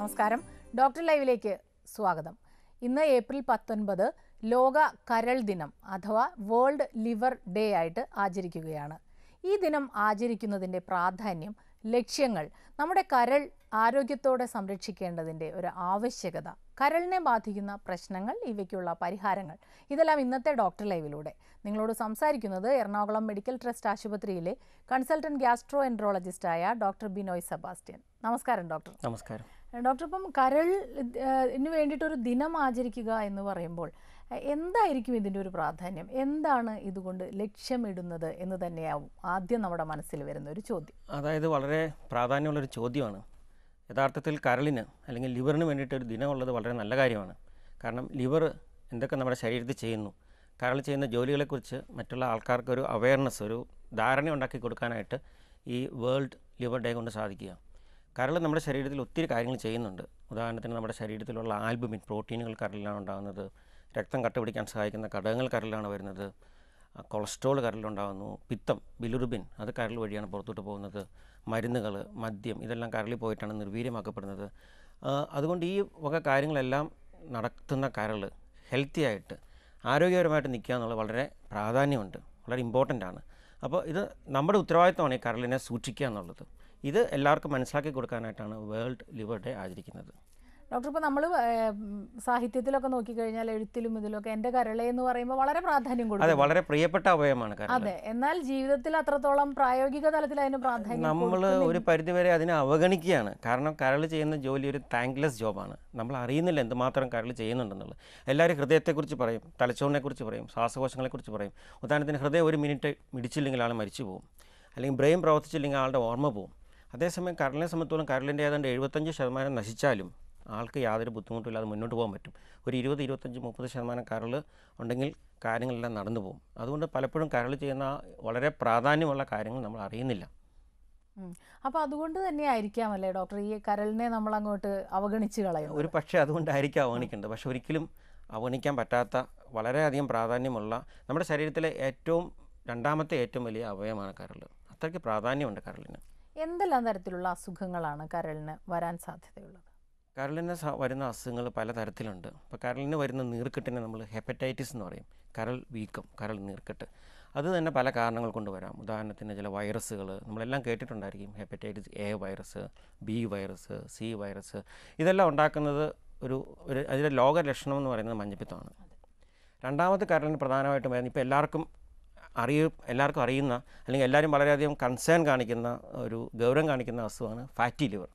നമസ്കാരം. ഡോക്ടർ ലൈവിലേക്ക് സ്വാഗതം. ഇന്ന് ഏപ്രിൽ 19 ലോക കരൾ ദിനം അഥവാ വേൾഡ് ലിവർ ഡേ ആയിട്ട് ആചരിക്കുകയാണ്. ഈ ദിനം ആചരിക്കുന്നതിൻ്റെ പ്രാധാന്യം, ലക്ഷ്യങ്ങൾ, നമ്മുടെ കരൾ ആരോഗ്യത്തോടെ സംരക്ഷിക്കേണ്ടതിൻ്റെ ഒരു ആവശ്യകത, കരളിനെ ബാധിക്കുന്ന പ്രശ്നങ്ങൾ, ഇവയ്ക്കുള്ള പരിഹാരങ്ങൾ, ഇതെല്ലാം ഇന്നത്തെ ഡോക്ടർ ലൈവിലൂടെ നിങ്ങളോട് സംസാരിക്കുന്നത് എറണാകുളം മെഡിക്കൽ ട്രസ്റ്റ് ആശുപത്രിയിലെ കൺസൾട്ടന്റ് ഗ്യാസ്ട്രോ എൻട്രോളജിസ്റ്റായ ഡോക്ടർ ബിനോയ് സെബാസ്റ്റ്യൻ. നമസ്കാരം ഡോക്ടർ. നമസ്കാരം ഡോക്ടർ. ഇപ്പം കരളിന് വേണ്ടിയിട്ടൊരു ദിനം ആചരിക്കുക എന്ന് പറയുമ്പോൾ എന്തായിരിക്കും ഇതിൻ്റെ ഒരു പ്രാധാന്യം? എന്താണ് ഇതുകൊണ്ട് ലക്ഷ്യമിടുന്നത് എന്ന് തന്നെയാവും ആദ്യം നമ്മുടെ മനസ്സിൽ വരുന്ന ഒരു ചോദ്യം. അതായത് വളരെ പ്രാധാന്യമുള്ളൊരു ചോദ്യമാണ്. യഥാർത്ഥത്തിൽ കരളിന് അല്ലെങ്കിൽ ലിവറിന് വേണ്ടിയിട്ടൊരു ദിനമുള്ളത് വളരെ നല്ല കാര്യമാണ്. കാരണം ലിവർ എന്തൊക്കെ നമ്മുടെ ശരീരത്തിൽ ചെയ്യുന്നു, കരൾ ചെയ്യുന്ന ജോലികളെക്കുറിച്ച് മറ്റുള്ള ആൾക്കാർക്ക് ഒരു അവയർനെസ്, ഒരു ധാരണ ഉണ്ടാക്കി കൊടുക്കാനായിട്ട് ഈ വേൾഡ് ലിവർ ഡേ കൊണ്ട് സാധിക്കുക. കരൾ നമ്മുടെ ശരീരത്തിൽ ഒത്തിരി കാര്യങ്ങൾ ചെയ്യുന്നുണ്ട്. ഉദാഹരണത്തിന് നമ്മുടെ ശരീരത്തിലുള്ള ആൽബുമിൻ പ്രോട്ടീനുകൾ കരളിലാണ് ഉണ്ടാകുന്നത്, രക്തം കട്ടപിടിക്കാൻ സഹായിക്കുന്ന ഘടകങ്ങൾ കരളിലാണ് വരുന്നത്, കൊളസ്ട്രോൾ കരളിലുണ്ടാകുന്നു, പിത്തം ബിലിറുബിൻ അത് കരൾ വഴിയാണ് പുറത്തോട്ട് പോകുന്നത്, മരുന്നുകൾ, മദ്യം ഇതെല്ലാം കരളിൽ പോയിട്ടാണ് നിർവീര്യമാക്കപ്പെടുന്നത്. അതുകൊണ്ട് ഈ വക കാര്യങ്ങളെല്ലാം നടത്തുന്ന കരൾ ഹെൽത്തി ആയിട്ട് ആരോഗ്യപരമായിട്ട് നിൽക്കുക എന്നുള്ളത് വളരെ പ്രാധാന്യമുണ്ട്, വളരെ ഇമ്പോർട്ടൻ്റ് ആണ്. അപ്പോൾ ഇത് നമ്മുടെ ഉത്തരവാദിത്തമാണ് ഈ കരളിനെ സൂക്ഷിക്കുക എന്നുള്ളത്. ഇത് എല്ലാവർക്കും മനസ്സിലാക്കി കൊടുക്കാനായിട്ടാണ് വേൾഡ് ലിവർ ഡേ ആചരിക്കുന്നത്. ഡോക്ടർ, ഇപ്പോൾ നമ്മൾ സാഹിത്യത്തിലൊക്കെ നോക്കിക്കഴിഞ്ഞാൽ എഴുത്തിലും ഇതിലൊക്കെ എൻ്റെ കരളെ എന്ന് പറയുമ്പോൾ വളരെ പ്രാധാന്യം കൊടുക്കും. അതെ, വളരെ പ്രിയപ്പെട്ട അവയവമാണ് കരൾ. അതെ, എന്നാൽ ജീവിതത്തിൽ അത്രത്തോളം പ്രായോഗിക തലത്തിൽ അതിന് പ്രാധാന്യം നമ്മൾ ഒരു പരിധിവരെ അതിനെ അവഗണിക്കുകയാണ്. കാരണം കരൾ ചെയ്യുന്ന ജോലി ഒരു താങ്ക്ലെസ് ജോബാണ്. നമ്മൾ അറിയുന്നില്ല എന്തുമാത്രം കരൾ ചെയ്യുന്നുണ്ടെന്നുള്ളത്. എല്ലാവരും ഹൃദയത്തെക്കുറിച്ച് പറയും, തലച്ചോറിനെക്കുറിച്ച് പറയും, ശ്വാസകോശങ്ങളെക്കുറിച്ച് പറയും. ഉദാഹരണത്തിന് ഹൃദയം ഒരു മിനിറ്റ് മിടിച്ചില്ലെങ്കിൽ ആൾ മരിച്ചു പോകും, അല്ലെങ്കിൽ ബ്രെയിൻ പ്രവർത്തിച്ചില്ലെങ്കിൽ ആളുടെ ഓർമ്മ പോകും. അതേസമയം കരളിനെ സംബന്ധിച്ചോളം കരളിൻ്റെ ഏതാണ്ട് 75% നശിച്ചാലും ആൾക്ക് യാതൊരു ബുദ്ധിമുട്ടില്ലാതെ മുന്നോട്ട് പോകാൻ പറ്റും. ഒരു 20-25-30% കരൾ ഉണ്ടെങ്കിൽ കാര്യങ്ങളെല്ലാം നടന്നു പോകും. അതുകൊണ്ട് പലപ്പോഴും കരൾ ചെയ്യുന്ന വളരെ പ്രാധാന്യമുള്ള കാര്യങ്ങൾ നമ്മൾ അറിയുന്നില്ല. അപ്പോൾ അതുകൊണ്ട് തന്നെ ആയിരിക്കാമല്ലേ ഡോക്ടർ ഈ കരളിനെ നമ്മൾ അങ്ങോട്ട് അവഗണിച്ച് കളയും? ഒരു പക്ഷേ അതുകൊണ്ടായിരിക്കും അവഗണിക്കേണ്ടത്. പക്ഷെ ഒരിക്കലും അവഗണിക്കാൻ പറ്റാത്ത വളരെയധികം പ്രാധാന്യമുള്ള നമ്മുടെ ശരീരത്തിലെ രണ്ടാമത്തെ ഏറ്റവും വലിയ അവയവമാണ് കരൾ. അത്രയ്ക്ക് പ്രാധാന്യമുണ്ട് കരളിന്. എന്തെല്ലാം തരത്തിലുള്ള അസുഖങ്ങളാണ് കരളിന് വരാൻ സാധ്യതയുള്ളത്? കരളിന് വരുന്ന അസുഖങ്ങൾ പലതരത്തിലുണ്ട്. ഇപ്പോൾ കരളിന് വരുന്ന നീർക്കെട്ടിനെ നമ്മൾ ഹെപ്പറ്റൈറ്റിസ് എന്ന് പറയും. കരൾ വീക്കം, കരൾ നീർക്കെട്ട്. അത് തന്നെ പല കാരണങ്ങൾ കൊണ്ട് വരാം. ഉദാഹരണത്തിന് ചില വൈറസുകൾ നമ്മളെല്ലാം കേട്ടിട്ടുണ്ടായിരിക്കും. Hepatitis A virus, B virus, C virus. ഇതെല്ലാം ഉണ്ടാക്കുന്നത് അതിൻ്റെ ലോകലക്ഷണം എന്ന് പറയുന്നത് മഞ്ഞപ്പിത്തമാണ്. രണ്ടാമത്തെ കരളിന് പ്രധാനമായിട്ടും വരുന്നത് ഇപ്പോൾ എല്ലാവർക്കും അറിയുന്ന അല്ലെങ്കിൽ എല്ലാവരും വളരെയധികം കൺസേൺ കാണിക്കുന്ന ഒരു ഗൗരവം കാണിക്കുന്ന അസുഖമാണ് ഫാറ്റി ലിവർ.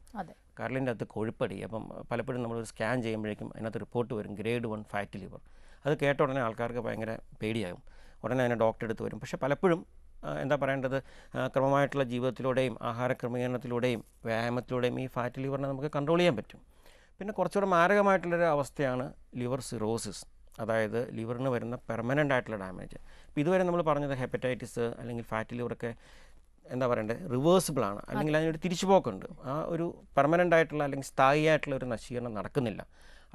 കരളിൻ്റെ അകത്ത് കൊഴുപ്പടി. അപ്പം പലപ്പോഴും നമ്മളൊരു സ്കാൻ ചെയ്യുമ്പോഴേക്കും അതിനകത്ത് റിപ്പോർട്ട് വരും ഗ്രേഡ് 1 ഫാറ്റി ലിവർ. അത് കേട്ട ഉടനെ ആൾക്കാർക്ക് ഭയങ്കര പേടിയാകും, ഉടനെ അതിനെ ഡോക്ടറെ അടുത്ത് വരും. പക്ഷേ പലപ്പോഴും എന്താ പറയേണ്ടത്, ക്രമമായിട്ടുള്ള ജീവിതത്തിലൂടെയും ആഹാര ക്രമീകരണത്തിലൂടെയും വ്യായാമത്തിലൂടെയും ഈ ഫാറ്റി ലിവറിനെ നമുക്ക് കൺട്രോൾ ചെയ്യാൻ പറ്റും. പിന്നെ കുറച്ചുകൂടെ മാരകമായിട്ടുള്ളൊരു അവസ്ഥയാണ് ലിവർ സിറോസിസ്, അതായത് ലിവറിന് വരുന്ന പെർമനൻ്റ് ആയിട്ടുള്ള ഡാമേജ്. ഇപ്പോൾ ഇതുവരെ നമ്മൾ പറഞ്ഞത് ഹെപ്പറ്റൈറ്റിസ് അല്ലെങ്കിൽ ഫാറ്റി ലിവറൊക്കെ എന്താ പറയേണ്ടത്, റിവേഴ്സിബിളാണ്, അല്ലെങ്കിൽ അതിനൊരു തിരിച്ചുപോക്കുണ്ട്. ആ ഒരു പെർമനൻ്റ് ആയിട്ടുള്ള അല്ലെങ്കിൽ സ്ഥായിയായിട്ടുള്ള ഒരു നശീകരണം നടക്കുന്നില്ല.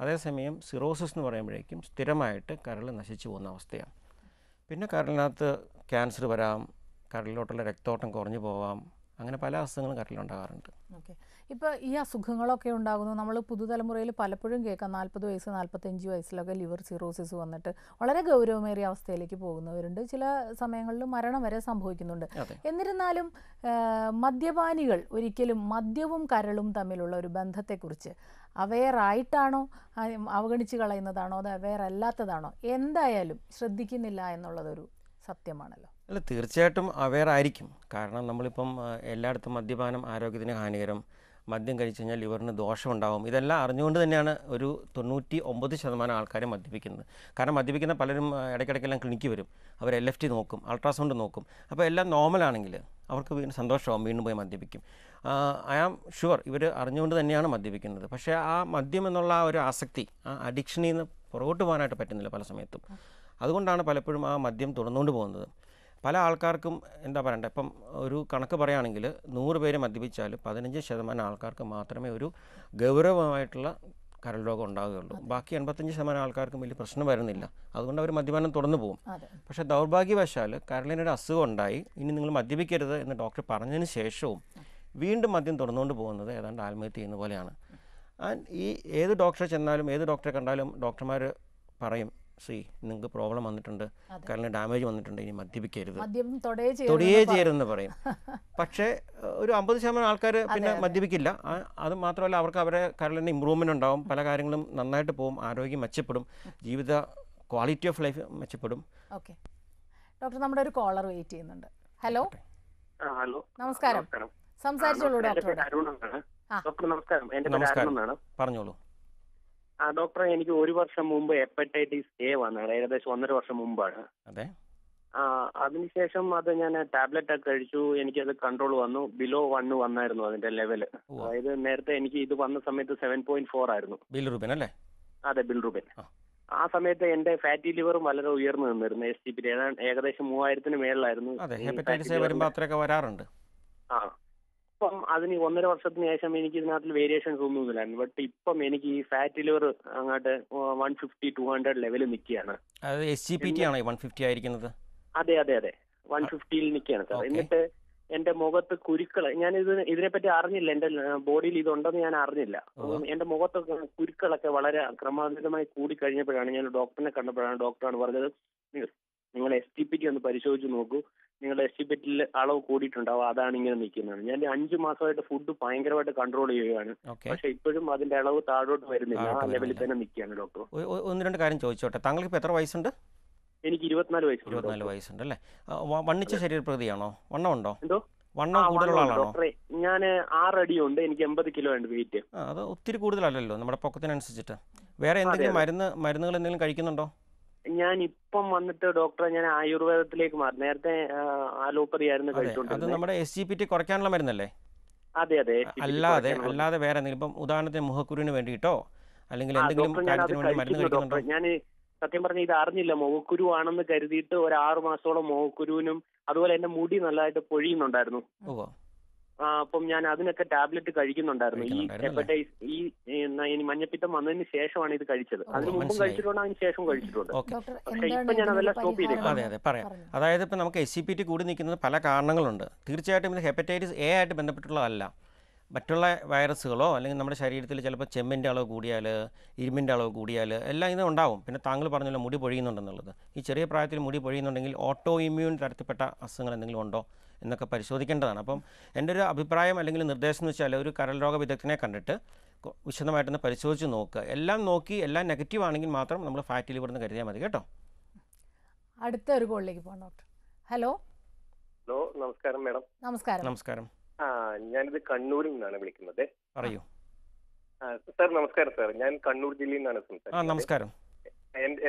അതേസമയം സിറോസിസ് എന്ന് പറയുമ്പോഴേക്കും സ്ഥിരമായിട്ട് കരൾ നശിച്ചു പോകുന്ന അവസ്ഥയാണ്. പിന്നെ കരളിനകത്ത് ക്യാൻസർ വരാം, കരളിലോട്ടുള്ള രക്തോട്ടം കുറഞ്ഞു പോവാം, അങ്ങനെ പല അസുഖങ്ങളും കരളിലുണ്ടാകാറുണ്ട്. ഓക്കെ. ഇപ്പോൾ ഈ അസുഖങ്ങളൊക്കെ ഉണ്ടാകുന്നു, നമ്മൾ പുതുതലമുറയിൽ പലപ്പോഴും കേൾക്കാം 40 വയസ്സ് 45 വയസ്സിലൊക്കെ ലിവർ സിറോസിസ് വന്നിട്ട് വളരെ ഗൗരവമേറിയ അവസ്ഥയിലേക്ക് പോകുന്നവരുണ്ട്. ചില സമയങ്ങളിൽ മരണം വരെ സംഭവിക്കുന്നുണ്ട്. എന്നിരുന്നാലും മദ്യപാനികൾ ഒരിക്കലും മദ്യവും കരളും തമ്മിലുള്ള ഒരു ബന്ധത്തെക്കുറിച്ച് അവെയറായിട്ടാണോ, അവഗണിച്ച് കളയുന്നതാണോ, അത് അവെയർ അല്ലാത്തതാണോ, എന്തായാലും ശ്രദ്ധിക്കുന്നില്ല എന്നുള്ളതൊരു സത്യമാണല്ലോ. അല്ല, തീർച്ചയായിട്ടും അവെയർ ആയിരിക്കും. കാരണം നമ്മളിപ്പം എല്ലായിടത്തും മദ്യപാനം ആരോഗ്യത്തിന് ഹാനികരം, മദ്യം കഴിച്ചു കഴിഞ്ഞാൽ ലിവറിന് ദോഷമുണ്ടാകും, ഇതെല്ലാം അറിഞ്ഞുകൊണ്ട് തന്നെയാണ് ഒരു 99% ആൾക്കാരെ മദ്യപിക്കുന്നത്. കാരണം മദ്യപിക്കുന്ന പലരും ഇടയ്ക്കിടയ്ക്കെല്ലാം ക്ലിനിക്ക് വരും, അവർ LFT നോക്കും, അൾട്രാസൗണ്ട് നോക്കും. അപ്പോൾ എല്ലാം നോർമലാണെങ്കിൽ അവർക്ക് വീണ്ടും സന്തോഷമാകും, വീണ്ടും പോയി മദ്യപിക്കും. ഐ ആം ഷുവർ ഇവർ അറിഞ്ഞുകൊണ്ട് തന്നെയാണ് മദ്യപിക്കുന്നത്. പക്ഷേ ആ മദ്യം എന്നുള്ള ആ ഒരു ആസക്തി, ആ അഡിക്ഷനിൽ നിന്ന് പുറകോട്ട് പോകാനായിട്ട് പറ്റുന്നില്ല പല സമയത്തും. അതുകൊണ്ടാണ് പലപ്പോഴും ആ മദ്യം തുടർന്നുകൊണ്ട് പോകുന്നത്. പല ആൾക്കാർക്കും എന്താ പറയണ്ടേ, ഇപ്പം ഒരു കണക്ക് പറയുകയാണെങ്കിൽ 100 പേര് മദ്യപിച്ചാൽ 15% ആൾക്കാർക്ക് മാത്രമേ ഒരു ഗൗരവമായിട്ടുള്ള കരൾ രോഗം ഉണ്ടാവുകയുള്ളൂ. ബാക്കി 85% ആൾക്കാർക്കും വലിയ പ്രശ്നം വരുന്നില്ല. അതുകൊണ്ട് അവർ മദ്യപാനം തുടർന്നു പോകും. പക്ഷേ ദൗർഭാഗ്യവശാൽ കരളിനൊരു അസുഖം ഉണ്ടായി, ഇനി നിങ്ങൾ മദ്യപിക്കരുത് എന്ന് ഡോക്ടർ പറഞ്ഞതിന് ശേഷവും വീണ്ടും മദ്യം തുടർന്നുകൊണ്ട് പോകുന്നത് ഏതാണ്ട് ആത്മഹത്യ ചെയ്യുന്ന പോലെയാണ്. ഈ ഏത് ഡോക്ടറെ ചെന്നാലും ഏത് ഡോക്ടറെ കണ്ടാലും ഡോക്ടർമാർ പറയും നിങ്ങൾക്ക് പ്രോബ്ലം വന്നിട്ടുണ്ട്, കരളിന് ഡാമേജ് വന്നിട്ടുണ്ട്, ഇനി മദ്യപിക്കരുത്, തൊടിയേ ചെയ്യരുതെന്ന് പറയും. പക്ഷേ ഒരു 50% ആൾക്കാർ പിന്നെ മദ്യപിക്കില്ല. അത് മാത്രമല്ല, അവർക്ക് അവരുടെ കരളിന് ഇമ്പ്രൂവ്മെൻ്റ് ഉണ്ടാവും, പല കാര്യങ്ങളും നന്നായിട്ട് പോകും, ആരോഗ്യം മെച്ചപ്പെടും, ജീവിത ക്വാളിറ്റി ഓഫ് ലൈഫ് മെച്ചപ്പെടും. ഓക്കെ ഡോക്ടർ, നമ്മുടെ ഒരു കോളർ വെയിറ്റ് ചെയ്യുന്നുണ്ട്. ഹലോ നമസ്കാരം, സംസാരിച്ചോളൂ ഡോക്ടർ. നമസ്കാരം, എന്റെ പേര് അരുൺ എന്നാണ്. പറഞ്ഞോളൂ. ഡോക്ടറെ, എനിക്ക് 1 വർഷം മുമ്പ് ഹെപ്പറ്റൈറ്റിസ് എ വന്നതാണ്, ഏകദേശം 1.5 വർഷം മുമ്പാണ്. അതെ. അതിനുശേഷം അത് ഞാൻ ടാബ്ലറ്റ് ഒക്കെ കഴിച്ചു, എനിക്കത് കൺട്രോൾ വന്നു. ബിലോ 1 വന്നായിരുന്നു അതിന്റെ ലെവല്. അതായത് നേരത്തെ എനിക്ക് ഇത് വന്ന സമയത്ത് 7.4 ആയിരുന്നു. ബിൽറുബിൻ അല്ലേ? അതെ, ബിൽറുബിൻ. ആ സമയത്ത് എന്റെ ഫാറ്റി ലിവറും വളരെ ഉയർന്നു നിന്നിരുന്നു. STP ഏകദേശം 3000-ന് മേളിലായിരുന്നു. വരാറുണ്ട്. ഇപ്പം അതിന് 1.5 വർഷത്തിന് ശേഷം എനിക്ക് ഇതിനകത്ത് വേരിയേഷൻസ് ഒന്നുമില്ലായിരുന്നു. ബട്ട് ഇപ്പം എനിക്ക് ഈ ഫാറ്റ് ലിവർ അങ്ങോട്ട് 150-200 ലെവലിൽ നിൽക്കുകയാണ്. അതെ അതെ അതെ, 150-ൽ നിൽക്കുകയാണ് സാർ. എന്നിട്ട് എന്റെ മുഖത്ത് കുരുക്കൾ, ഞാൻ ഇതിനെപ്പറ്റി അറിഞ്ഞില്ല, എന്റെ ബോഡിയിൽ ഇതുണ്ടെന്ന് ഞാൻ അറിഞ്ഞില്ല. എന്റെ മുഖത്ത് കുരുക്കളൊക്കെ വളരെ ക്രമാതീതമായി കൂടി കഴിഞ്ഞപ്പോഴാണ് ഞാൻ ഡോക്ടറിനെ കണ്ടപ്പോഴാണ് ഡോക്ടറാണ് പറഞ്ഞത്, നിങ്ങൾ STP ഒന്ന് പരിശോധിച്ച് നോക്കൂ, നിങ്ങളുടെ STP അളവ് കൂടിയിട്ടുണ്ടാവും, അതാണ് ഇങ്ങനെ നിൽക്കുന്നത്. ഞാൻ 5 മാസമായിട്ട് ഫുഡ് ഭയങ്കരമായിട്ട് കൺട്രോൾ ചെയ്യുകയാണ്. പക്ഷെ ഇപ്പോഴും അതിന്റെ അളവ് താഴോട്ട് വരുന്നില്ല, ആ ലെവലിൽ തന്നെ നിൽക്കുകയാണ് ഡോക്ടർ. 1-2 കാര്യം ചോദിച്ചോട്ടെ, താങ്കൾക്ക് ഇപ്പോൾ എത്ര വയസ്സുണ്ട്? എനിക്ക് 24 വയസ്സുണ്ട്. 24 വയസ്സുണ്ട് അല്ലേ? വണ്ണിച്ച ശരീരപ്രകൃതിയാണോ? വണ്ണമുണ്ടോ? എന്തോ വണ്ണം കൂടുതലുള്ള ആളാണോ? ഡോക്ടറെ, ഞാൻ 6 അടിയുണ്ട്, എനിക്ക് 80 കിലോ ഉണ്ട് വെയിറ്റ്. അത് ഒത്തിരി കൂടുതലല്ലല്ലോ നമ്മുടെ പൊക്കത്തിനനുസരിച്ചിട്ട്. വേറെ എന്തെങ്കിലും മരുന്നുകൾ എന്തെങ്കിലും കഴിക്കുന്നുണ്ടോ? ഞാൻ ഇപ്പം വന്നിട്ട് ഡോക്ടറെ, ഞാൻ ആയുർവേദത്തിലേക്ക് മാറി. നേരത്തെ അലോപ്പതി ആയിരുന്നു കഴിച്ചോണ്ടിരുന്നത്. അത് നമ്മുടെ SGPT കുറയ്ക്കാനുള്ള മരുന്നല്ലേ? അതെ അതെ. അല്ലാതെ വേറെ എന്തെങ്കിലും, ഇപ്പം ഉദാഹരണത്തിന് മുഖക്കുരുവിന് വേണ്ടിയിട്ടോ അല്ലെങ്കിൽ എന്തെങ്കിലും കാര്യത്തിന് വേണ്ടി മരുന്ന് കഴിക്കുന്നുണ്ടോ? ഞാൻ സത്യം പറഞ്ഞ ഇത് അറിഞ്ഞില്ല, മുഖക്കുരു ആണെന്ന് കരുതിയിട്ട് ഒരു 6 മാസത്തോളം മുഖക്കുരുവിനും അതുപോലെ എന്റെ മുടി നല്ലതായിട്ട് പൊഴിയുന്നുണ്ടായിരുന്നു. അപ്പം ഞാൻ അതിനൊക്കെ ടാബ്ലറ്റ് കഴിക്കുന്നുണ്ടായിരുന്നു. ഈ ഹെപ്പറ്റൈറ്റിസ് ഈ മഞ്ഞപ്പിത്തം വന്നതിന് ശേഷമാണ് ഇത് കഴിച്ചത്. അതിന് മുമ്പും കഴിച്ചിട്ടുണ്ട്, അതിന് ശേഷം കഴിച്ചിട്ടുണ്ട്. പക്ഷേ ഇപ്പൊ ഞാൻ അതെല്ലാം സ്റ്റോപ്പ് ചെയ്തേക്കാം. അതെ അതെ, പറയാം. അതായത് ഇപ്പം നമുക്ക് SGPT കൂടി നിൽക്കുന്നത് പല കാരണങ്ങളുണ്ട്. തീർച്ചയായിട്ടും ഇത് ഹെപ്പറ്റൈറ്റിസ് എ ആയിട്ട് ബന്ധപ്പെട്ടുള്ളതല്ല. മറ്റുള്ള വൈറസുകളോ അല്ലെങ്കിൽ നമ്മുടെ ശരീരത്തിൽ ചിലപ്പോൾ ചെമ്മിൻ്റെ അളവ് കൂടിയാൽ, ഇരുമ്പിൻ്റെ അളവ് കൂടിയാൽ എല്ലാം ഇത് ഉണ്ടാവും. പിന്നെ താങ്കൾ പറഞ്ഞല്ലോ മുടി പൊഴിയുന്നുണ്ടെന്നുള്ളത്. ഈ ചെറിയ പ്രായത്തിൽ മുടി പൊഴിയുന്നുണ്ടെങ്കിൽ ഓട്ടോ ഇമ്മ്യൂൺ തരത്തിൽപ്പെട്ട അസുഖങ്ങൾ എന്തെങ്കിലും ഉണ്ടോ എന്നൊക്കെ പരിശോധിക്കേണ്ടതാണ്. അപ്പം എൻ്റെ ഒരു അഭിപ്രായം അല്ലെങ്കിൽ നിർദ്ദേശം എന്ന് വെച്ചാൽ ഒരു കരൾ രോഗ വിദഗ്ധനെ കണ്ടിട്ട് വിശദമായിട്ടൊന്ന് പരിശോധിച്ച് നോക്കുക. എല്ലാം നോക്കി എല്ലാം നെഗറ്റീവ് ആണെങ്കിൽ മാത്രം നമ്മൾ ഫാറ്റി ലിവർ എന്ന് കരുതിയാൽ മതി കേട്ടോ. അടുത്ത ഒരു കോളിലേക്ക് പോകാം ഡോക്ടർ. ഹലോ നമസ്കാരം മാഡം. നമസ്കാരം. ഞാനിത് കണ്ണൂരിൽ നിന്നാണ് വിളിക്കുന്നത്. പറയൂ സാർ. നമസ്കാരം സാർ, ഞാൻ കണ്ണൂർ ജില്ലയിൽ നിന്നാണ് സംസാരിക്കുന്നത്. നമസ്കാരം.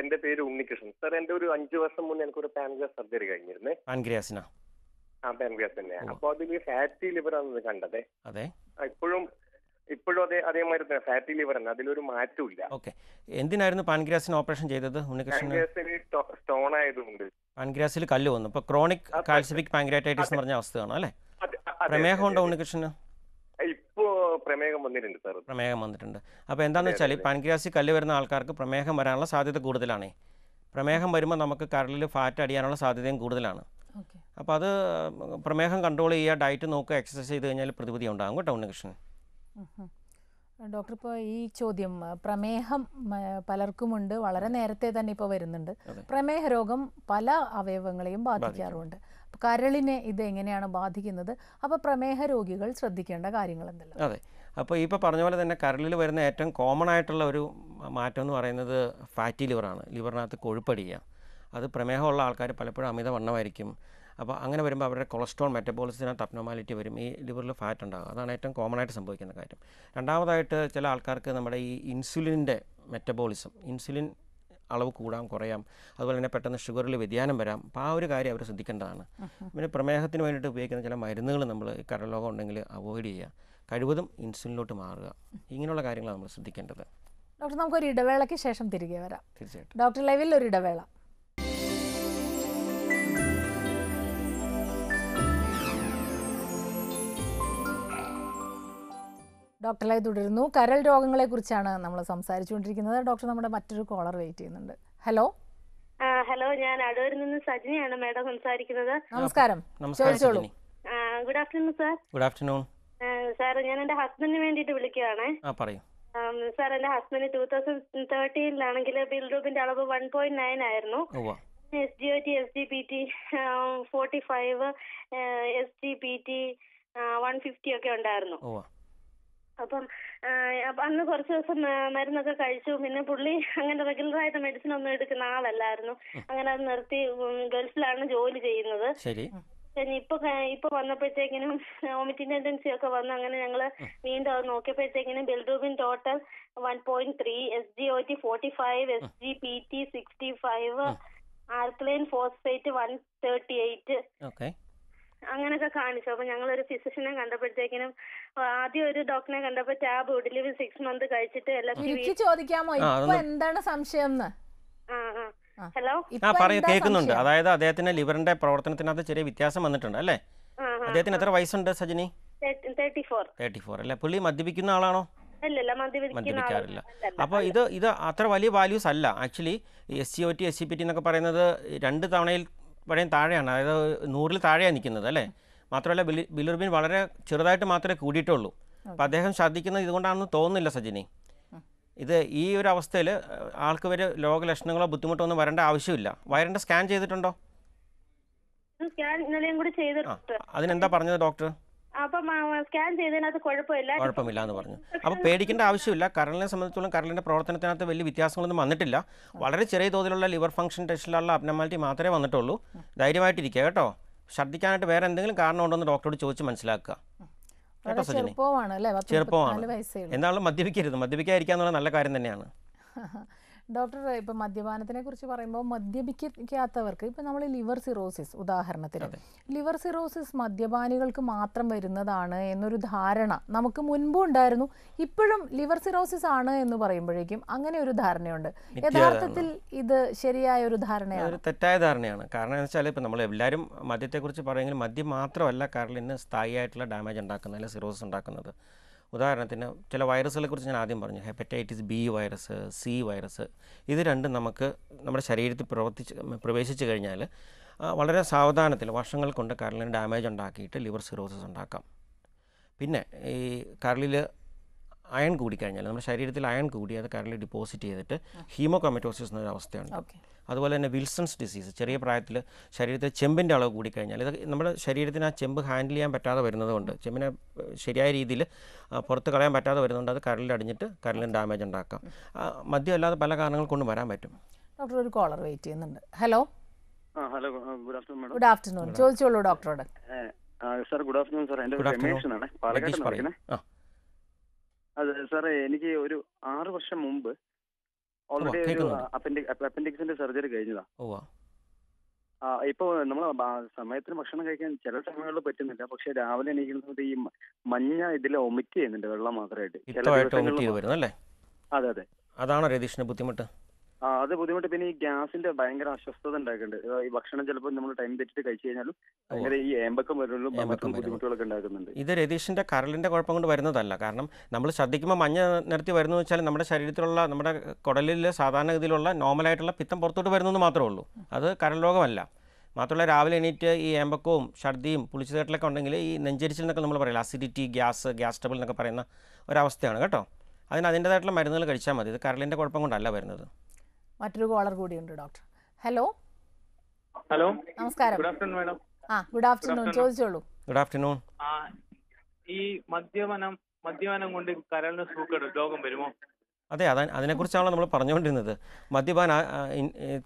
എന്റെ പേര് ഉണ്ണികൃഷ്ണൻ സാർ. എന്റെ ഒരു 5 വർഷം മുന്നേ എനിക്കൊരു പാൻക്രിയാസ് സർജറി കഴിഞ്ഞിരുന്നേ. പാൻക്രിയാസിനാ? പാൻക്രിയാസ് തന്നെ. അപ്പൊ അതിൽ ഫാറ്റി ലിവർ ആണെന്ന് കണ്ടത്. അതെ, ഇപ്പോഴും അതേമാതിരി തന്നെ ഫാറ്റി ലിവർ ആണ്, അതിലൊരു മാറ്റവും ഇല്ല. ഓക്കെ. എന്തിനായിരുന്നു പാൻക്രിയാസിന് ഓപ്പറേഷൻ ചെയ്തത് ഉണ്ണികൃഷ്ണൻ? പാൻക്രിയാസിന് സ്റ്റോൺ ആയതുകൊണ്ട് പാൻക്രിയാസിൽ കല്ല് വന്നു. ഇപ്പൊ ക്രോണിക് കാൽസിഫിക് പാൻക്രിയാറ്റൈറ്റിസ് എന്ന് പറഞ്ഞ അവസ്ഥയാണ് അല്ലേ? പ്രമേഹം ഉണ്ടോ ഉണ്ണികൃഷ്ണന്? ഇപ്പോ പ്രമേഹം വന്നിട്ടുണ്ട് സാർ. പ്രമേഹം വന്നിട്ടുണ്ട്. അപ്പോൾ എന്താണെന്ന് വെച്ചാൽ പാൻക്രിയാസിൽ കല്ല് വരുന്ന ആൾക്കാർക്ക് പ്രമേഹം വരാനുള്ള സാധ്യത കൂടുതലാണ്. പ്രമേഹം വരുമ്പോൾ നമുക്ക് കരളിൽ ഫാറ്റ് അടിയാനുള്ള സാധ്യതയും കൂടുതലാണ്. അപ്പോൾ അത് പ്രമേഹം കൺട്രോൾ ചെയ്യുക, ഡയറ്റ് നോക്കുക, എക്സസൈസ് ചെയ്ത് കഴിഞ്ഞാൽ പ്രതിവിധി ഉണ്ടാകും കേട്ടോ ഉണ്ണികൃഷ്ണൻ. ഡോക്ടർ, ഇപ്പോൾ ഈ ചോദ്യം, പ്രമേഹം പലർക്കുമുണ്ട്, വളരെ നേരത്തെ തന്നെ ഇപ്പോൾ വരുന്നുണ്ട്. പ്രമേഹ രോഗം പല അവയവങ്ങളെയും ബാധിക്കാറുണ്ട്. കരളിനെ ഇത് എങ്ങനെയാണ് ബാധിക്കുന്നത്? അപ്പോൾ പ്രമേഹ രോഗികൾ ശ്രദ്ധിക്കേണ്ട കാര്യങ്ങൾ എന്തെല്ലാം? അതെ, അപ്പോൾ ഇപ്പോൾ പറഞ്ഞ പോലെ തന്നെ കരളിൽ വരുന്ന ഏറ്റവും കോമൺ ആയിട്ടുള്ള ഒരു മാറ്റം എന്ന് പറയുന്നത് ഫാറ്റി ലിവറാണ്. ലിവറിനകത്ത് കൊഴുപ്പടിക്കുക. അത് പ്രമേഹമുള്ള ആൾക്കാർ പലപ്പോഴും അമിതവണ്ണമായിരിക്കും. അപ്പോൾ അങ്ങനെ വരുമ്പോൾ അവരുടെ കൊളസ്ട്രോൾ മെറ്റബോളിസത്തിനകത്ത് അബ്നോർമാലിറ്റി വരും, ഈ ലിവറിൽ ഫാറ്റ് ഉണ്ടാകും. അതാണ് ഏറ്റവും കോമൺ ആയിട്ട് സംഭവിക്കുന്ന കാര്യം. രണ്ടാമതായിട്ട് ചില ആൾക്കാർക്ക് നമ്മുടെ ഈ ഇൻസുലിൻ്റെ മെറ്റബോളിസം, ഇൻസുലിൻ അളവ് കൂടാം കുറയാം, അതുപോലെ തന്നെ പെട്ടെന്ന് ഷുഗറിൽ വ്യതിയാനം വരാം. അപ്പോൾ ആ ഒരു കാര്യം അവർ ശ്രദ്ധിക്കേണ്ടതാണ്. പിന്നെ പ്രമേഹത്തിന് വേണ്ടിയിട്ട് ഉപയോഗിക്കുന്ന ചില മരുന്നുകൾ നമ്മൾ ഈ കരൾ രോഗം ഉണ്ടെങ്കിൽ അവോയ്ഡ് ചെയ്യുക, കഴിവതും ഇൻസുലിനിലോട്ട് മാറുക. ഇങ്ങനെയുള്ള കാര്യങ്ങളാണ് നമ്മൾ ശ്രദ്ധിക്കേണ്ടത്. ഡോക്ടർ, നമുക്കൊരു ഇടവേളയ്ക്ക് ശേഷം തിരികെ വരാം. തീർച്ചയായിട്ടും. ഡോക്ടർ ലൈവിൽ ഒരു ഇടവേള. ഡോക്ടർ ലൈവ് തുടരുന്നു. കരൾ രോഗങ്ങളെക്കുറിച്ചാണ് നമ്മൾ സംസാരിച്ചുകൊണ്ടിരിക്കുന്നത്. ഡോക്ടർ, നമ്മുടെ മറ്റൊരു കോളർ വെയിറ്റ് ചെയ്യുന്നുണ്ട്. ഹലോ. ഹലോ, ഞാൻ അടൂരിൽ നിന്ന് സജിനിയാണ് മാഡം സംസാരിക്കുന്നത്. നമസ്കാരം. ചോദിച്ചോളൂ. Good afternoon sir. Good afternoon sir, ഞാൻ എന്റെ ഹസ്ബൻഡിന് വേണ്ടിയിട്ട് വിളിക്കുകയാണേ. പറയൂ. സാർ എന്റെ ഹസ്ബൻഡ് 2013 ബിൽറൂബിന്റെ അളവ് 1.9 ആയിരുന്നു. SGOT SGPT 45, SGPT 150 ഒക്കെ ഉണ്ടായിരുന്നു. അപ്പം അന്ന് കുറച്ച് ദിവസം മരുന്നൊക്കെ കഴിച്ചു. പിന്നെ പുള്ളി അങ്ങനെ റെഗുലറായിട്ട് മെഡിസിൻ ഒന്നും എടുക്കുന്ന ആളല്ലായിരുന്നു. അങ്ങനെ അത് നിർത്തി. ഗൾഫിലാണ് ജോലി ചെയ്യുന്നത്. ഇപ്പൊ വന്നപ്പോഴത്തേക്കിനും വോമിറ്റിംഗ് ടെൻഡൻസി ഒക്കെ വന്നു. അങ്ങനെ ഞങ്ങള് വീണ്ടും അത് നോക്കിയപ്പോഴത്തേക്കിനും bilirubin total 1.3, SGOT 45, SGPT 65, alkaline phosphate 138 അങ്ങനെയൊക്കെ കാണിച്ചു. അപ്പൊ ഞങ്ങളൊരു ഫിസിഷ്യനെ കണ്ടപ്പോഴത്തേക്കിനും ആദ്യം ഒരു ഡോക്ടറെ കണ്ടപ്പോ ടാബ് ഡെലിവറി 6 മന്ത് കഴിച്ചിട്ട് ചോദിക്കാമോ ഇപ്പൊ എന്താണ് സംശയം? ഹലോ, കേൾക്കുന്നുണ്ട്. അതായത് അദ്ദേഹത്തിന്റെ ലിവറിന്റെ പ്രവർത്തനത്തിനകത്ത് ചെറിയ വ്യത്യാസം വന്നിട്ടുണ്ട് അല്ലേ? അദ്ദേഹത്തിന് എത്ര വയസ്സുണ്ട് സജിനി? 34 അല്ലേ? പുള്ളി മദ്യപിക്കുന്ന ആളാണോ? മദ്യപിക്കാറില്ല. അപ്പോൾ ഇത് അത്ര വലിയ വാല്യൂസ് അല്ല. ആക്ച്വലി SGOT SGPT എന്നൊക്കെ പറയുന്നത് 2 തവണയിൽ വരെയും താഴെയാണ്. അതായത് 100-ൽ താഴെയാണ് നിൽക്കുന്നത് അല്ലേ? മാത്രമല്ല ബിലിറുബിൻ വളരെ ചെറുതായിട്ട് മാത്രമേ കൂടിയിട്ടുള്ളൂ. അപ്പോൾ അദ്ദേഹം ശ്രദ്ധിക്കുന്നത് ഇതുകൊണ്ടാണെന്ന് തോന്നുന്നില്ല സജിനി. ഇത് ഈ ഒരു അവസ്ഥയിൽ ആൾക്ക് വരെ രോഗലക്ഷണങ്ങളോ ബുദ്ധിമുട്ടോ ഒന്നും വരേണ്ട ആവശ്യമില്ല. വയറിൻ്റെ സ്കാൻ ചെയ്തിട്ടുണ്ടോ? അതിനെന്താ പറഞ്ഞത് ഡോക്ടർ? കുഴപ്പമില്ല എന്ന് പറഞ്ഞു. അപ്പോൾ പേടിക്കേണ്ട ആവശ്യമില്ല. കരളിനെ സംബന്ധിച്ചിടത്തോളം കരളിൻ്റെ പ്രവർത്തനത്തിനകത്ത് വലിയ വ്യത്യാസങ്ങളൊന്നും വന്നിട്ടില്ല. വളരെ ചെറിയ തോതിലുള്ള ലിവർ ഫംഗ്ഷൻ ടെസ്റ്റിലുള്ള അബ്നോർമാലിറ്റി മാത്രമേ വന്നിട്ടുള്ളൂ. ധൈര്യമായിട്ടിരിക്കുക കേട്ടോ. ഛർദ്ദിക്കാനായിട്ട് വേറെ എന്തെങ്കിലും കാരണം ഉണ്ടോ എന്ന് ഡോക്ടറോട് ചോദിച്ച് മനസ്സിലാക്കുക കേട്ടോ സജിനി. ചെറുപ്പമാണ്, എന്നാലും മദ്യപിക്കരുത്. മദ്യപിക്കാതിരിക്കുക എന്നുള്ള നല്ല കാര്യം തന്നെയാണ്. ഡോക്ടർ, ഇപ്പം മദ്യപാനത്തിനെ കുറിച്ച് പറയുമ്പോൾ മദ്യപിക്കാത്തവർക്ക് ഇപ്പം നമ്മൾ ലിവർ സിറോസിസ് ഉദാഹരണത്തിന്, ലിവർ സിറോസിസ് മദ്യപാനികൾക്ക് മാത്രം വരുന്നതാണ് എന്നൊരു ധാരണ നമുക്ക് മുൻപും ഉണ്ടായിരുന്നു. ഇപ്പോഴും ലിവർ സിറോസിസ് ആണ് എന്ന് പറയുമ്പോഴേക്കും അങ്ങനെ ഒരു ധാരണയുണ്ട്. യഥാർത്ഥത്തിൽ ഇത് ശരിയായ ഒരു ധാരണയാണ്? തെറ്റായ ധാരണയാണ്. കാരണം എന്ന് വെച്ചാൽ ഇപ്പം നമ്മൾ എല്ലാവരും മദ്യത്തെക്കുറിച്ച് പറയുമെങ്കിൽ മദ്യം മാത്രമല്ല കരളിന് സ്ഥായിയായിട്ടുള്ള ഡാമേജ് ഉണ്ടാക്കുന്നത്, അല്ലെങ്കിൽ സിറോസിസ് ഉണ്ടാക്കുന്നത്. ഉദാഹരണത്തിന് ചില വൈറസുകളെ കുറിച്ച് ഞാൻ ആദ്യം പറഞ്ഞു. Hepatitis B virus, C virus, ഇത് രണ്ടും നമുക്ക് നമ്മുടെ ശരീരത്തിൽ പ്രവേശിച്ചു കഴിഞ്ഞാൽ വളരെ സാവധാനത്തിൽ വർഷങ്ങൾ കൊണ്ട് കരളിന് ഡാമേജ് ഉണ്ടാക്കിയിട്ട് ലിവർ സിറോസിസ് ഉണ്ടാക്കാം. പിന്നെ ഈ കരളിൽ അയൺ കൂടിക്കഴിഞ്ഞാൽ, നമ്മുടെ ശരീരത്തിൽ അയൺ കൂടി അത് കരളിൽ ഡിപ്പോസിറ്റ് ചെയ്തിട്ട് ഹീമോക്രോമറ്റോസിസ് എന്നൊരു അവസ്ഥയുണ്ട്. അതുപോലെ തന്നെ വിൽസൺസ് ഡിസീസ്, ചെറിയ പ്രായത്തിൽ ശരീരത്തിൽ ചെമ്പിൻ്റെ അളവ് കൂടിക്കഴിഞ്ഞാൽ, ഇത് നമ്മുടെ ശരീരത്തിന് ആ ചെമ്പ് ഹാൻഡിൽ ചെയ്യാൻ പറ്റാതെ വരുന്നതുകൊണ്ട്, ചെമ്പിനെ ശരിയായ രീതിയിൽ പുറത്ത് കളയാൻ പറ്റാതെ വരുന്നതുകൊണ്ട് അത് കരളിൽ അടിഞ്ഞിട്ട് കരളിന് ഡാമേജ് ഉണ്ടാക്കാം. മദ്യം അല്ലാതെ പല കാരണങ്ങൾ കൊണ്ട് വരാൻ പറ്റും. ഡോക്ടർ, ഒരു കോളർ വെയിറ്റ് ചെയ്യുന്നുണ്ട്. Hello. Hello, good afternoon madam. Good afternoon, ചോദിച്ചോളൂ ഡോക്ടറോട്. Sir good afternoon sir. എൻ്റെ രമേഷാണ്, പാലക്കാട് പറയുന്നത്. അതെ സാറേ, എനിക്ക് ഒരു 6 വർഷം മുമ്പ് ഓൾറെഡി ഒരു അപ്പൻഡിക്സിന്റെ സർജറി കഴിഞ്ഞതാ. ഇപ്പൊ നമ്മൾ സമയത്തിന് ഭക്ഷണം കഴിക്കാൻ ചില സമയങ്ങളിൽ പറ്റുന്നില്ല. പക്ഷെ രാവിലെ എണീക്കുന്നത് ഈ മഞ്ഞ ഇതിൽ ഒമിറ്റ് ചെയ്യുന്നുണ്ട്, വെള്ളം മാത്രമായിട്ട്. അതെ അതെ. അതാണോ രതീഷിന്റെ ബുദ്ധിമുട്ട്? അത് ബുദ്ധിമുട്ട്. പിന്നെ ഈ ഗ്യാസിന്റെ ഭയങ്കര അസ്വസ്ഥത ഉണ്ടാക്കുന്നുണ്ട്. ഈ ഭക്ഷണം ചിലപ്പോൾ നമ്മൾ ടൈം തെറ്റിട്ട് കഴിച്ചു കഴിഞ്ഞാലും ഭയങ്കര ഈ ഏമ്പക്കം വരുന്നതും ബുദ്ധിമുട്ടുകളൊക്കെ ഉണ്ടാക്കുന്നുണ്ട്. ഇത് രതീഷിന്റെ കരളിന്റെ കുഴപ്പം കൊണ്ട് വരുന്നതല്ല. കാരണം നമ്മൾ ശ്രദ്ധിക്കുമ്പോൾ മഞ്ഞ നിറത്തി വരുന്നു വെച്ചാൽ നമ്മുടെ ശരീരത്തിലുള്ള, നമ്മുടെ കുടലിൽ സാധാരണഗതിയിലുള്ള നോർമലായിട്ടുള്ള പിത്തം പുറത്തോട്ട് വരുന്നതെന്ന് മാത്രമേ ഉള്ളൂ. അത് കരൾ രോഗമല്ല. മാത്രമല്ല രാവിലെ എണീറ്റ് ഈ ഏമ്പക്കവും ഛർദിയും പുളിച്ചുതേട്ടലൊക്കെ ഉണ്ടെങ്കിൽ ഈ നെഞ്ചരിച്ചിൽ എന്നൊക്കെ നമ്മൾ പറയില്ല, അസിഡിറ്റി, ഗ്യാസ് ട്രബിൾ എന്നൊക്കെ പറയുന്ന ഒരവസ്ഥയാണ് കേട്ടോ. അതിൻ്റേതായിട്ടുള്ള മരുന്നുകൾ കഴിച്ചാൽ മതി. ഇത് കരളിൻ്റെ കുഴപ്പം കൊണ്ടല്ല വരുന്നത്. മറ്റൊരു കോളർ കൂടിയുണ്ട് ഡോക്ടർ. ഹലോ. ഹലോ, നമസ്കാരം. Good afternoon madam. Good afternoon, ചോദിച്ചോളൂ. Good afternoon. ഈ മദ്യപാനം കൊണ്ട് കരളിന് സൂക്കേട് രോഗം വരുമോ? അതെ, അതിനെക്കുറിച്ചാണല്ലോ നമ്മൾ പറഞ്ഞുകൊണ്ടിരുന്നത്.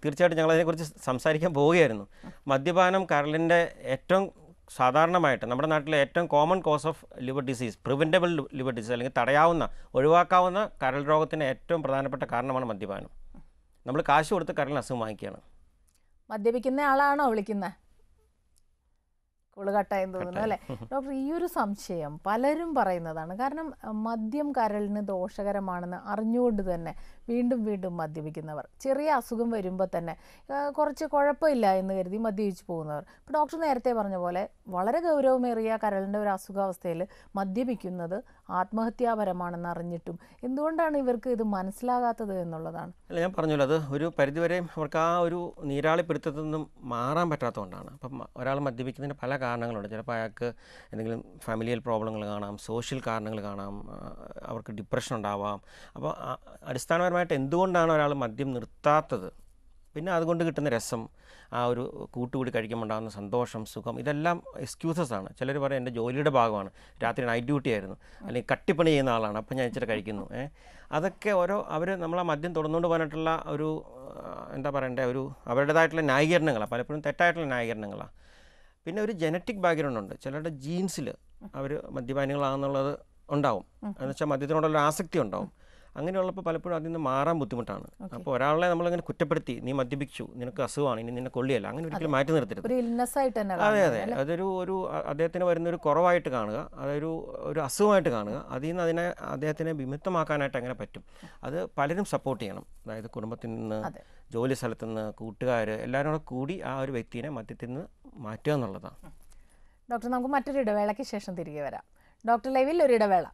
തീർച്ചയായിട്ടും ഞങ്ങൾ അതിനെക്കുറിച്ച് സംസാരിക്കാൻ പോവുകയായിരുന്നു. മദ്യപാനം കരളിൻ്റെ ഏറ്റവും സാധാരണമായിട്ട് നമ്മുടെ നാട്ടിലെ ഏറ്റവും common cause of liver disease, preventable liver disease, അല്ലെങ്കിൽ ഒഴിവാക്കാവുന്ന കരൾ രോഗത്തിൻ്റെ ഏറ്റവും പ്രധാനപ്പെട്ട കാരണമാണ് മദ്യപാനം. നമ്മൾ കാശ് കൊടുത്ത് കരളിന് അസുഖം വാങ്ങിക്കുകയാണ്. മദ്യപിക്കുന്ന ആളാണോ വിളിക്കുന്നത്? കട്ടായെന്ന് തോന്നുന്നു അല്ലേ ഡോക്ടർ? ഈ ഒരു സംശയം പലരും പറയുന്നതാണ്. കാരണം മദ്യം കരളിന് ദോഷകരമാണെന്ന് അറിഞ്ഞുകൊണ്ട് തന്നെ വീണ്ടും വീണ്ടും മദ്യപിക്കുന്നവർ, ചെറിയ അസുഖം വരുമ്പോൾ തന്നെ കുറച്ച് കുഴപ്പമില്ല എന്ന് കരുതി മദ്യപിച്ച് പോകുന്നവർ. ഇപ്പോൾ ഡോക്ടർ നേരത്തെ പറഞ്ഞ പോലെ വളരെ ഗൗരവമേറിയ കരളിൻ്റെ ഒരു അസുഖാവസ്ഥയിൽ മദ്യപിക്കുന്നത് ആത്മഹത്യാപരമാണെന്ന് അറിഞ്ഞിട്ടും എന്തുകൊണ്ടാണ് ഇവർക്ക് ഇത് മനസ്സിലാകാത്തത് എന്നുള്ളതാണ്. അല്ല, ഞാൻ പറഞ്ഞല്ലോ, അത് ഒരു പരിധിവരെയും അവർക്ക് ആ ഒരു നീരാളിപ്പിടുത്തത്തിൽ നിന്നും മാറാൻ പറ്റാത്തതുകൊണ്ടാണ്. അപ്പം ഒരാൾ മദ്യപിക്കുന്നതിന് പല കാരണങ്ങളുണ്ട്. ചിലപ്പോൾ അയാൾക്ക് എന്തെങ്കിലും ഫാമിലിയൽ പ്രോബ്ലങ്ങൾ കാണാം, സോഷ്യൽ കാരണങ്ങൾ കാണാം, അവർക്ക് ഡിപ്രഷൻ ഉണ്ടാവാം. അപ്പോൾ അടിസ്ഥാനപരമായിട്ട് എന്തുകൊണ്ടാണ് ഒരാൾ മദ്യം നിർത്താത്തത്, പിന്നെ അതുകൊണ്ട് കിട്ടുന്ന രസം, ആ ഒരു കൂട്ടുകൂടി കഴിക്കുമ്പോൾ ഉണ്ടാകുന്ന സന്തോഷം, സുഖം, ഇതെല്ലാം എക്സ്ക്യൂസസ് ആണ്. ചിലർ പറയും എൻ്റെ ജോലിയുടെ ഭാഗമാണ്, രാത്രി നൈറ്റ് ഡ്യൂട്ടി ആയിരുന്നു, അല്ലെങ്കിൽ കട്ടിപ്പണി ചെയ്യുന്ന ആളാണ്, അപ്പം ഞാൻ ഇച്ചിരി കഴിക്കുന്നു. അതൊക്കെ അവർ നമ്മളെ മദ്യം തുടർന്നുകൊണ്ട് പോകാനായിട്ടുള്ള ഒരു എന്താ പറയണ്ടേ, ഒരു അവരുടേതായിട്ടുള്ള ന്യായീകരണങ്ങളാണ്, പലപ്പോഴും തെറ്റായിട്ടുള്ള ന്യായീകരണങ്ങളാണ്. പിന്നെ ഒരു ജനറ്റിക് ബാക്ക്ഗ്രൗണ്ട് ഉണ്ട്. ചിലരുടെ ജീൻസിൽ അവർ മദ്യപാനികളാണെന്നുള്ളത് ഉണ്ടാവും, എന്ന് വെച്ചാൽ മദ്യത്തിനോടുള്ള ആസക്തി ഉണ്ടാവും. അങ്ങനെയുള്ളപ്പോൾ പലപ്പോഴും അതിൽ നിന്ന് മാറാൻ ബുദ്ധിമുട്ടാണ്. അപ്പോൾ ഒരാളെ നമ്മളിങ്ങനെ കുറ്റപ്പെടുത്തി, നീ മദ്യപിച്ചു, നിനക്ക് അസുഖമാണ്, ഇനി നിന്നെ കൊള്ളിയല്ല, അങ്ങനെ ഒരിക്കലും മാറ്റി നിർത്തരുത്. അതെ അതെ, അതൊരു അദ്ദേഹത്തിന് വരുന്നൊരു കുറവായിട്ട് കാണുക, ഒരു അസുഖമായിട്ട് കാണുക. അതിൽ നിന്ന് അദ്ദേഹത്തിനെ വിമുക്തമാക്കാനായിട്ട് എങ്ങനെ പറ്റും, അത് പലരും സപ്പോർട്ട് ചെയ്യണം. അതായത് കുടുംബത്തിൽ നിന്ന്, ജോലി സ്ഥലത്തു നിന്ന്, കൂട്ടുകാർ, എല്ലാവരും കൂടി ആ ഒരു വ്യക്തിയെ മദ്യത്തിൽ നിന്ന് മാറ്റുക എന്നുള്ളതാണ്. ഡോക്ടർ, നമുക്ക് മറ്റൊരു ഇടവേളയ്ക്ക് ശേഷം തിരികെ വരാം. ഡോക്ടർ ലൈവിൽ ഒരു ഇടവേള.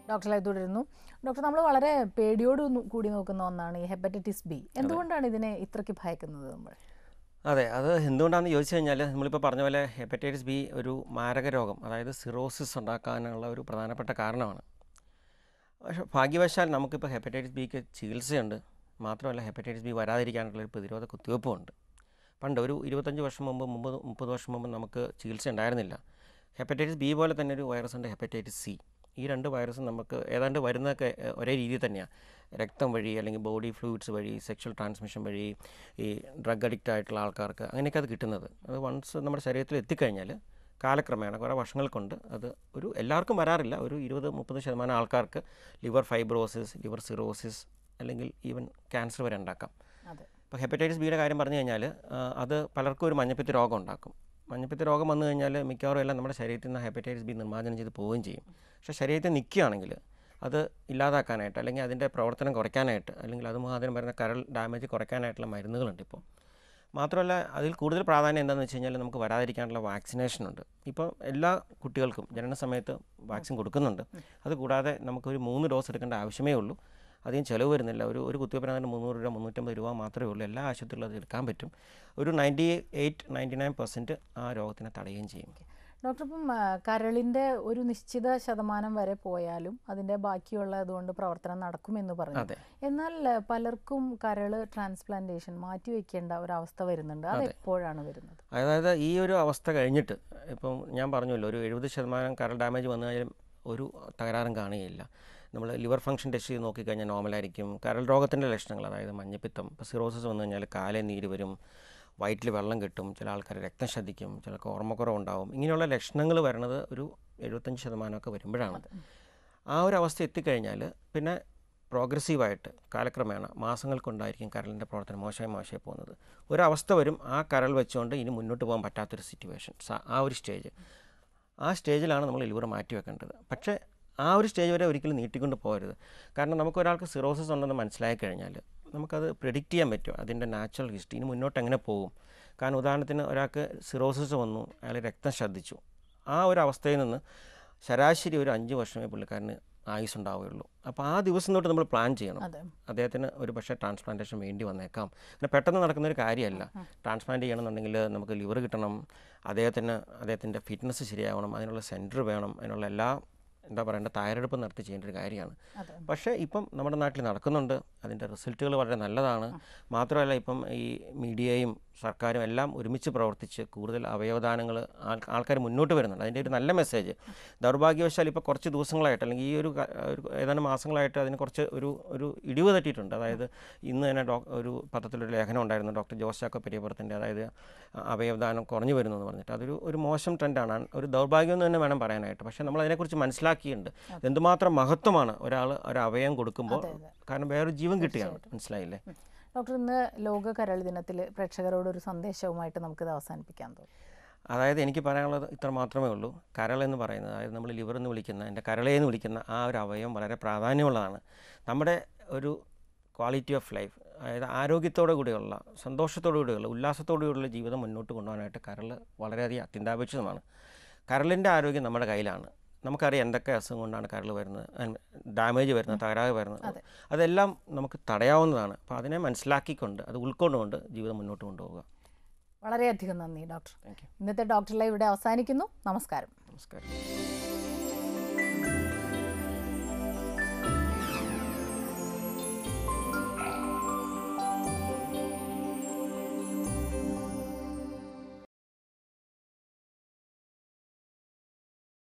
ഡോക്ടർ ലൈവ് തുടരുന്നു. ഡോക്ടർ, നമ്മൾ വളരെ പേടിയോട് കൂടി നോക്കുന്ന ഒന്നാണ് ഈ ഹെപ്പറ്റൈറ്റിസ് ബി. എന്തുകൊണ്ടാണ് ഇതിനെ ഇത്രയ്ക്ക് ഭയക്കുന്നത് നമ്മൾ? അതെ, അത് എന്തുകൊണ്ടാണെന്ന് ചോദിച്ചു കഴിഞ്ഞാൽ, നമ്മളിപ്പോൾ പറഞ്ഞ പോലെ ഹെപ്പറ്റൈറ്റിസ് ബി ഒരു മാരക രോഗം, അതായത് സിറോസിസ് ഉണ്ടാക്കാനുള്ള ഒരു പ്രധാനപ്പെട്ട കാരണമാണ്. പക്ഷേ ഭാഗ്യവശാൽ നമുക്കിപ്പോൾ ഹെപ്പറ്റൈറ്റിസ് ബിക്ക് ചികിത്സയുണ്ട്. മാത്രമല്ല, ഹെപ്പറ്റൈറ്റിസ് ബി വരാതിരിക്കാനുള്ളൊരു പ്രതിരോധ കുത്തിവയ്പ്പുമുണ്ട്. പണ്ട് ഒരു 25 വർഷം മുമ്പ് 30 വർഷം മുമ്പ് നമുക്ക് ചികിത്സ ഉണ്ടായിരുന്നില്ല. ഹെപ്പറ്റൈറ്റിസ് ബി പോലെ തന്നെ ഒരു വൈറസ് ഉണ്ട്, ഹെപ്പറ്റൈറ്റിസ് സി. ഈ രണ്ട് വൈറസും നമുക്ക് ഏതാണ്ട് വരുന്നതൊക്കെ ഒരേ രീതിയിൽ തന്നെയാണ്. രക്തം വഴി, അല്ലെങ്കിൽ ബോഡി ഫ്ലൂയിഡ്സ് വഴി, സെക്ഷൽ ട്രാൻസ്മിഷൻ വഴി, ഈ ഡ്രഗ് അഡിക്റ്റ് ആയിട്ടുള്ള ആൾക്കാർക്ക് അങ്ങനെയൊക്കെ അത് കിട്ടുന്നത്. അത് വൺസ് നമ്മുടെ ശരീരത്തിൽ എത്തിക്കഴിഞ്ഞാൽ കാലക്രമേണ കുറേ വർഷങ്ങൾ കൊണ്ട് അത് എല്ലാവർക്കും വരാറില്ല, ഒരു 20-30% ആൾക്കാർക്ക് ലിവർ ഫൈബ്രോസിസ്, ലിവർ സിറോസിസ്, അല്ലെങ്കിൽ ഈവൻ ക്യാൻസർ വരെ ഉണ്ടാക്കാം. ഇപ്പോൾ ഹെപ്പറ്റൈറ്റിസ് ബിയുടെ കാര്യം പറഞ്ഞു കഴിഞ്ഞാൽ, അത് പലർക്കും ഒരു മഞ്ഞപ്പിത്ത രോഗം ഉണ്ടാക്കും. മഞ്ഞപ്പിത്ത രോഗം വന്നു കഴിഞ്ഞാൽ മിക്കവാറും എല്ലാം നമ്മുടെ ശരീരത്തിൽ നിന്ന് ഹെപ്പറ്റൈറ്റിസ് ബി നിർമ്മാർജ്ജനം ചെയ്ത് പോവുകയും ചെയ്യും. പക്ഷേ ശരീരത്തിൽ നിൽക്കുകയാണെങ്കിൽ അത് ഇല്ലാതാക്കാനായിട്ട്, അല്ലെങ്കിൽ അതിൻ്റെ പ്രവർത്തനം കുറയ്ക്കാനായിട്ട്, അല്ലെങ്കിൽ അത് മുഖാന്തരം വരുന്ന കരൾ ഡാമേജ് കുറയ്ക്കാനായിട്ടുള്ള മരുന്നുകളുണ്ട് ഇപ്പോൾ. മാത്രമല്ല, അതിൽ കൂടുതൽ പ്രാധാന്യം എന്താണെന്ന് വെച്ച് കഴിഞ്ഞാൽ, നമുക്ക് വരാതിരിക്കാനുള്ള വാക്സിനേഷനുണ്ട്. ഇപ്പോൾ എല്ലാ കുട്ടികൾക്കും ജനന സമയത്ത് വാക്സിൻ കൊടുക്കുന്നുണ്ട്. അതുകൂടാതെ നമുക്കൊരു 3 ഡോസ് എടുക്കേണ്ട ആവശ്യമേ ഉള്ളൂ. അധികം ചിലവ് വരുന്നില്ല. ഒരു കുത്തിവയ്പ്പിന് 300 രൂപ 350 രൂപ മാത്രമേ ഉള്ളൂ. എല്ലാ ആശുപത്രികളും അത് എടുക്കാൻ പറ്റും. ഒരു 98-99% ആ രോഗത്തിനെ തടയുകയും ചെയ്യും. ഡോക്ടർ, ഇപ്പം കരളിൻ്റെ ഒരു നിശ്ചിത ശതമാനം വരെ പോയാലും അതിൻ്റെ ബാക്കിയുള്ളതുകൊണ്ട് പ്രവർത്തനം നടക്കുമെന്ന് പറഞ്ഞു. എന്നാൽ പലർക്കും കരൾ ട്രാൻസ്പ്ലാന്റേഷൻ മാറ്റിവെക്കേണ്ട ഒരവസ്ഥ വരുന്നുണ്ട്. അത് എപ്പോഴാണ് വരുന്നത്? അതായത് ഈ ഒരു അവസ്ഥ കഴിഞ്ഞിട്ട്, ഇപ്പം ഞാൻ പറഞ്ഞല്ലോ, ഒരു 70% കരൾ ഡാമേജ് വന്നു കഴിഞ്ഞാലും ഒരു തകരാറും കാണുകയില്ല. നമ്മൾ ലിവർ ഫംഗ്ഷൻ ടെസ്റ്റ് ചെയ്ത് നോക്കിക്കഴിഞ്ഞാൽ നോർമലായിരിക്കും. കരൾ രോഗത്തിൻ്റെ ലക്ഷണങ്ങൾ, അതായത് മഞ്ഞപ്പിത്തം, ഇപ്പോൾ സിറോസിസ് വന്നു കഴിഞ്ഞാൽ കാലേ നീര് വരും, വയറ്റിൽ വെള്ളം കിട്ടും, ചില ആൾക്കാർ രക്തം ശ്രദ്ധിക്കും, ചിലർക്ക് ഓർമ്മക്കുറവുണ്ടാവും. ഇങ്ങനെയുള്ള ലക്ഷണങ്ങൾ വരുന്നത് ഒരു 75% വരുമ്പോഴാണ്. ആ ഒരു അവസ്ഥ എത്തിക്കഴിഞ്ഞാൽ പിന്നെ പ്രോഗ്രസീവായിട്ട് കാലക്രമേണ മാസങ്ങൾ കൊണ്ടായിരിക്കും കരളിൻ്റെ പ്രവർത്തനം മോശമായി പോകുന്നത്. ഒരവസ്ഥ വരും, ആ കരൾ വെച്ചുകൊണ്ട് ഇനി മുന്നോട്ട് പോകാൻ പറ്റാത്തൊരു സിറ്റുവേഷൻ, ആ ഒരു സ്റ്റേജ്. ആ സ്റ്റേജിലാണ് നമ്മൾ ലിവർ മാറ്റി വെക്കേണ്ടത്. പക്ഷേ ആ ഒരു സ്റ്റേജ് വരെ ഒരിക്കലും നീട്ടിക്കൊണ്ട് പോകരുത്. കാരണം നമുക്കൊരാൾക്ക് സിറോസിസ് ഉണ്ടെന്ന് മനസ്സിലാക്കി കഴിഞ്ഞാൽ നമുക്കത് പ്രെഡിക്റ്റ് ചെയ്യാൻ പറ്റും, അതിൻ്റെ നാച്ചുറൽ ഹിസ്റ്ററി ഇനി മുന്നോട്ട് എങ്ങനെ പോകും. കാരണം ഉദാഹരണത്തിന് ഒരാൾക്ക് സിറോസിസ് വന്നു, അയാൾ രക്തം ശ്രദ്ധിച്ചു, ആ ഒരു അവസ്ഥയിൽ നിന്ന് ശരാശരി ഒരു 5 വർഷമേ പുള്ളിക്കാരന് ആയുസ് ഉണ്ടാവുകയുള്ളൂ. അപ്പോൾ ആ ദിവസം തൊട്ട് നമ്മൾ പ്ലാൻ ചെയ്യണം. അദ്ദേഹത്തിന് ഒരു പക്ഷേ ട്രാൻസ്പ്ലാന്റേഷൻ വേണ്ടി വന്നേക്കാം. പിന്നെ പെട്ടെന്ന് നടക്കുന്നൊരു കാര്യമല്ല. ട്രാൻസ്പ്ലാന്റ് ചെയ്യണമെന്നുണ്ടെങ്കിൽ നമുക്ക് ലിവർ കിട്ടണം, അദ്ദേഹത്തിൻ്റെ ഫിറ്റ്നസ് ശരിയാവണം, അതിനുള്ള സെൻറ്റർ വേണം, അതിനുള്ള എല്ലാ എന്താ പറയേണ്ട തയ്യാറെടുപ്പ് നടത്തി ചെയ്യേണ്ട ഒരു കാര്യമാണ്. പക്ഷേ ഇപ്പം നമ്മുടെ നാട്ടിൽ നടക്കുന്നുണ്ട്, അതിൻ്റെ റിസൾട്ടുകൾ വളരെ നല്ലതാണ്. മാത്രമല്ല, ഇപ്പം ഈ മീഡിയയും സർക്കാരും എല്ലാം ഒരുമിച്ച് പ്രവർത്തിച്ച് കൂടുതൽ അവയവദാനങ്ങൾ ആൾക്കാർ മുന്നോട്ട് വരുന്നുണ്ട്. അതിൻ്റെ ഒരു നല്ല മെസ്സേജ്. ദൗർഭാഗ്യവശാൽ ഇപ്പോൾ കുറച്ച് ദിവസങ്ങളായിട്ട്, അല്ലെങ്കിൽ ഈ ഒരു ഏതാനും മാസങ്ങളായിട്ട് അതിന് കുറച്ച് ഒരു ഇടിവ് തട്ടിയിട്ടുണ്ട്. അതായത് ഇന്ന് തന്നെ ഒരു പത്രത്തിലൊരു ലേഖനം ഉണ്ടായിരുന്നു, ഡോക്ടർ ജോസ് ചാക്കോ പെരിയപ്പുറത്തിൻ്റെ, അതായത് അവയവദാനം കുറഞ്ഞു വരുന്നു എന്ന് പറഞ്ഞിട്ട്. അതൊരു മോശം ട്രെൻഡാണ്, ഒരു ദൗർഭാഗ്യം എന്ന് തന്നെ വേണം പറയാനായിട്ട്. പക്ഷേ നമ്മൾ അതിനെക്കുറിച്ച് മനസ്സിലാക്കിയിട്ടുണ്ട്, എന്തുമാത്രം മഹത്വമാണ് ഒരാൾ ഒരു അവയവം കൊടുക്കുമ്പോൾ. കാരണം വേറൊരു ജീവൻ കിട്ടുകയാണ്. മനസ്സിലായില്ലേ ഡോക്ടർ? ഇന്ന് ലോക കരൾ ദിനത്തിൽ പ്രേക്ഷകരോട് ഒരു സന്ദേശവുമായിട്ട് നമുക്കിത് അവസാനിപ്പിക്കാൻ തോന്നും. അതായത് എനിക്ക് പറയാനുള്ളത് ഇത്ര മാത്രമേ ഉള്ളൂ. കരളെന്ന് പറയുന്നത്, അതായത് നമ്മൾ ലിവർ എന്ന് വിളിക്കുന്ന, എൻ്റെ കരളേന്ന് വിളിക്കുന്ന ആ ഒരു അവയവം വളരെ പ്രാധാന്യമുള്ളതാണ്. നമ്മുടെ ഒരു ക്വാളിറ്റി ഓഫ് ലൈഫ്, അതായത് ആരോഗ്യത്തോടു കൂടിയുള്ള, സന്തോഷത്തോടു കൂടിയുള്ള, ഉല്ലാസത്തോടു കൂടിയുള്ള ജീവിതം മുന്നോട്ട് കൊണ്ടുപോകാനായിട്ട് കരൾ വളരെയധികം അത്യന്താപേക്ഷിതമാണ്. കരളിൻ്റെ ആരോഗ്യം നമ്മുടെ കയ്യിലാണ്. നമുക്കറിയാം എന്തൊക്കെ അസുഖം കൊണ്ടാണ് കരൾ വരുന്നത്, ഡാമേജ് വരുന്നത്, തകരാറ് വരുന്നത്. അതെല്ലാം നമുക്ക് തടയാവുന്നതാണ്. അപ്പോൾ അതിനെ മനസ്സിലാക്കിക്കൊണ്ട് അത് ഉൾക്കൊണ്ടുകൊണ്ട് ജീവിതം മുന്നോട്ട് കൊണ്ടുപോകുക. വളരെയധികം നന്ദി ഡോക്ടർ. ഇന്നത്തെ ഡോക്ടർ ലൈവ് ഇവിടെ അവസാനിക്കുന്നു. നമസ്കാരം. നമസ്കാരം.